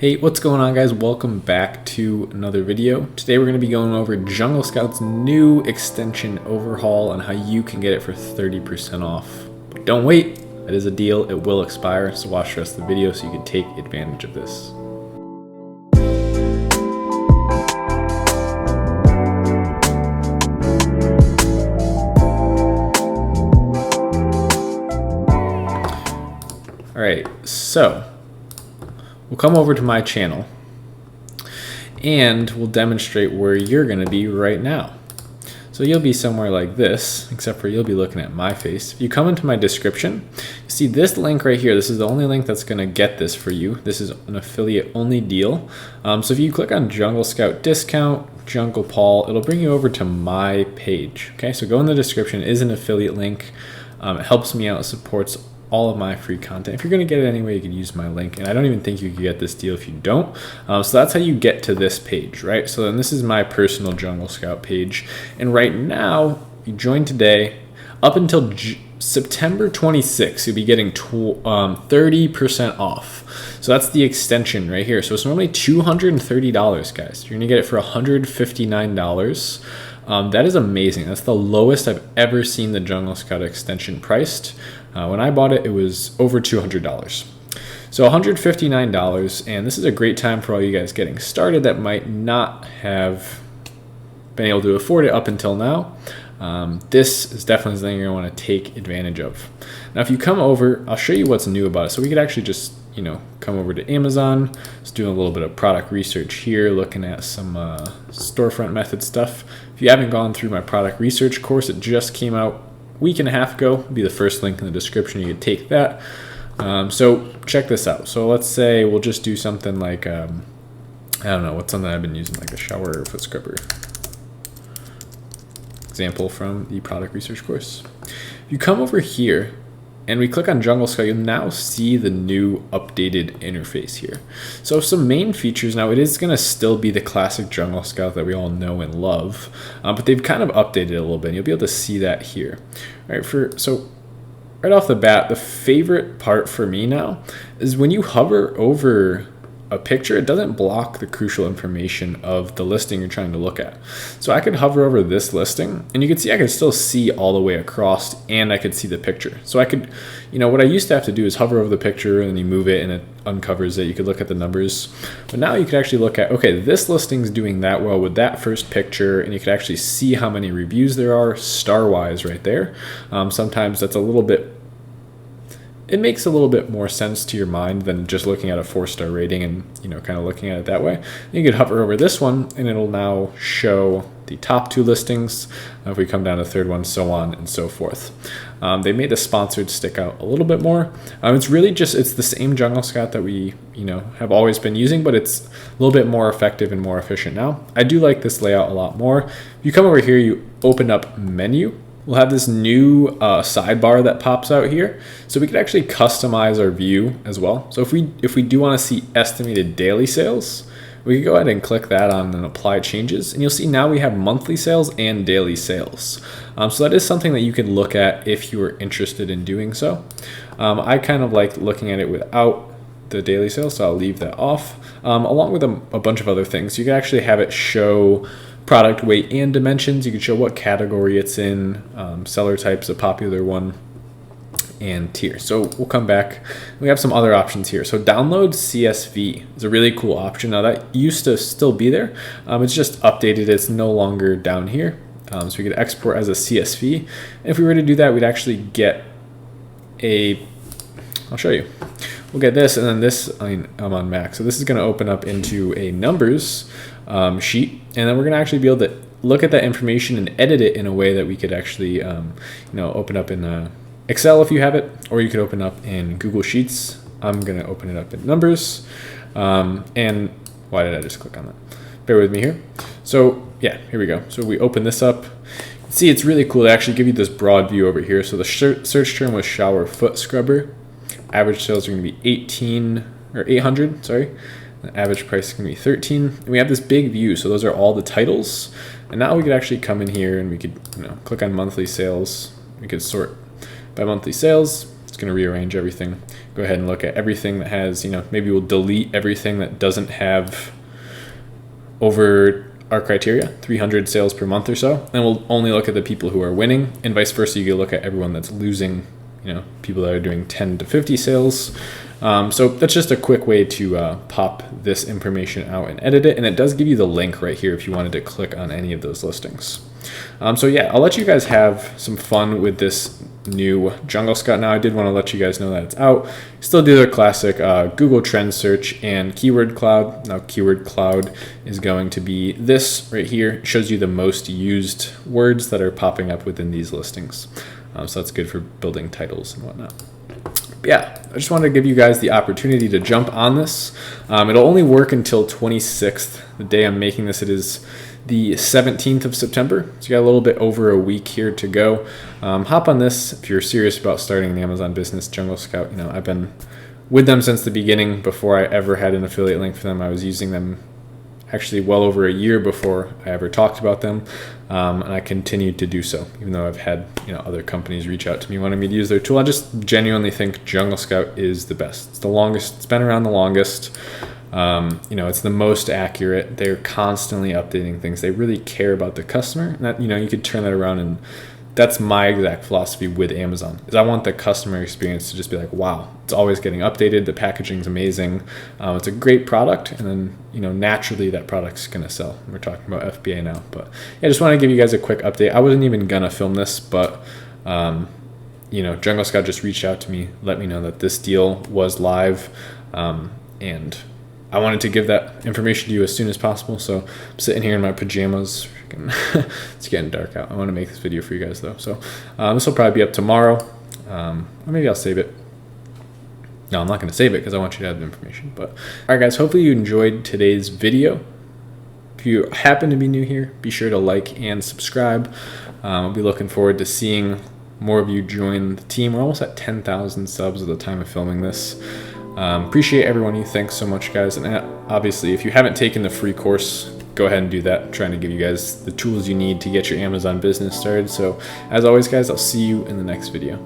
Hey, what's going on, guys? Welcome back to another video. Today we're going to be going over Jungle Scout's new extension overhaul and how you can get it for 30% off. But don't wait, that is a deal. It will expire, so watch the rest of the video so you can take advantage of this. Alright, so we'll come over to my channel and we'll demonstrate where you're going to be right now. So you'll be somewhere like this, except for you'll be looking at my face. If you come into my description, you see this link right here. This is the only link that's going to get this for you. This is an affiliate only deal. So if you click on Jungle Scout discount, Jungle Paul, it'll bring you over to my page. Okay, so go in the description. It is an affiliate link. It helps me out, it supports all of my free content. If you're going to get it anyway, you can use my link, and I don't even think you can get this deal if you don't. So that's how you get to this page, right? So then this is my personal Jungle Scout page, and right now you join today up until September 26th, you'll be getting 30% off. So that's the extension right here. So it's normally $230, guys. You're gonna get it for $159. That is amazing. That's the lowest I've ever seen the Jungle Scout extension priced. When I bought it, it was over $200. So $159, and this is a great time for all you guys getting started that might not have been able to afford it up until now. This is definitely something you're gonna wanna take advantage of. Now, if you come over, I'll show you what's new about it. So we could actually just, come over to Amazon, just doing a little bit of product research here, looking at some storefront method stuff. If you haven't gone through my product research course, it just came out a week and a half ago. It'll be the first link in the description. You could take that. So check this out. So let's say we'll just do something like, I don't know, what's something I've been using, like a shower foot scrubber. Example from the product research course. If you come over here and we click on Jungle Scout, you'll now see the new updated interface here. So some main features, now it is gonna still be the classic Jungle Scout that we all know and love, but they've kind of updated it a little bit. And you'll be able to see that here. All right, so right off the bat, the favorite part for me now is when you hover over a picture, it doesn't block the crucial information of the listing you're trying to look at. So I could hover over this listing and you can see I can still see all the way across, and I could see the picture. So I could, what I used to have to do is hover over the picture and then you move it and it uncovers it. You could look at the numbers, but now you could actually look at, okay, this listing's doing that well with that first picture, and you could actually see how many reviews there are star-wise right there. Sometimes that's a little bit, it makes a little bit more sense to your mind than just looking at a 4-star rating and kind of looking at it that way. You could hover over this one and it'll now show the top 2 listings. If we come down to the third one, so on and so forth. They made the sponsored stick out a little bit more. It's really just, it's the same Jungle Scout that we have always been using, but it's a little bit more effective and more efficient now. I do like this layout a lot more. If you come over here, you open up menu. We'll have this new sidebar that pops out here, so we could actually customize our view as well. So if we do want to see estimated daily sales, we can go ahead and click that on and apply changes, and you'll see now we have monthly sales and daily sales. So that is something that you can look at if you are interested in doing so. I kind of like looking at it without the daily sales, so I'll leave that off, along with a bunch of other things. You can actually have it show product weight and dimensions. You can show what category it's in, seller type's a popular one, and tier. So we'll come back. We have some other options here. So download CSV is a really cool option. Now that used to still be there. It's just updated. It's no longer down here. So we could export as a CSV. And if we were to do that, we'd actually get I'll show you. We'll get this, and then this, I'm on Mac. So this is going to open up into a numbers sheet, and then we're going to actually be able to look at that information and edit it in a way that we could actually, open up in Excel if you have it, or you could open up in Google Sheets. I'm going to open it up in numbers. And why did I just click on that? Bear with me here. So yeah, here we go. So we open this up. See, it's really cool. They actually give you this broad view over here. So the search term was shower foot scrubber. Average sales are going to be 800, sorry. The average price is going to be 13. And we have this big view, so those are all the titles. And now we could actually come in here and we could click on monthly sales. We could sort by monthly sales. It's going to rearrange everything. go ahead and look at everything that has, maybe we'll delete everything that doesn't have over our criteria, 300 sales per month or so. And we'll only look at the people who are winning, and vice versa. You can look at everyone that's losing, people that are doing 10 to 50 sales. So that's just a quick way to pop this information out and edit it. And it does give you the link right here if you wanted to click on any of those listings. So yeah, I'll let you guys have some fun with this new Jungle Scout. Now I did want to let you guys know that it's out. Still do the classic Google Trend Search and Keyword Cloud. Now Keyword Cloud is going to be this right here. It shows you the most used words that are popping up within these listings. So that's good for building titles and whatnot. Yeah, I just wanted to give you guys the opportunity to jump on this. It'll only work until 26th. The day I'm making this, it is the 17th of September. So you got a little bit over a week here to go. Hop on this if you're serious about starting an Amazon business. Jungle Scout, I've been with them since the beginning. Before I ever had an affiliate link for them, I was using them actually well over a year before I ever talked about them. And I continued to do so, even though I've had other companies reach out to me wanting me to use their tool. I just genuinely think Jungle Scout is the best. It's the longest. It's been around the longest. It's the most accurate. They're constantly updating things. They really care about the customer. And that, you could turn that around, and that's my exact philosophy with Amazon. Is I want the customer experience to just be like, wow, it's always getting updated. The packaging's amazing. It's a great product, and then naturally that product's gonna sell. We're talking about FBA now, but yeah, I just want to give you guys a quick update. I wasn't even gonna film this, but Jungle Scout just reached out to me, let me know that this deal was live, and I wanted to give that information to you as soon as possible. So I'm sitting here in my pajamas. It's getting dark out. I want to make this video for you guys though. So this will probably be up tomorrow. Or maybe I'll save it. No, I'm not going to save it because I want you to have the information. But all right, guys, hopefully you enjoyed today's video. If you happen to be new here, be sure to like and subscribe. I'll be looking forward to seeing more of you join the team. We're almost at 10,000 subs at the time of filming this. Appreciate everyone. Thanks so much, guys. And obviously, if you haven't taken the free course, go ahead and do that. I'm trying to give you guys the tools you need to get your Amazon business started. So as always, guys, I'll see you in the next video.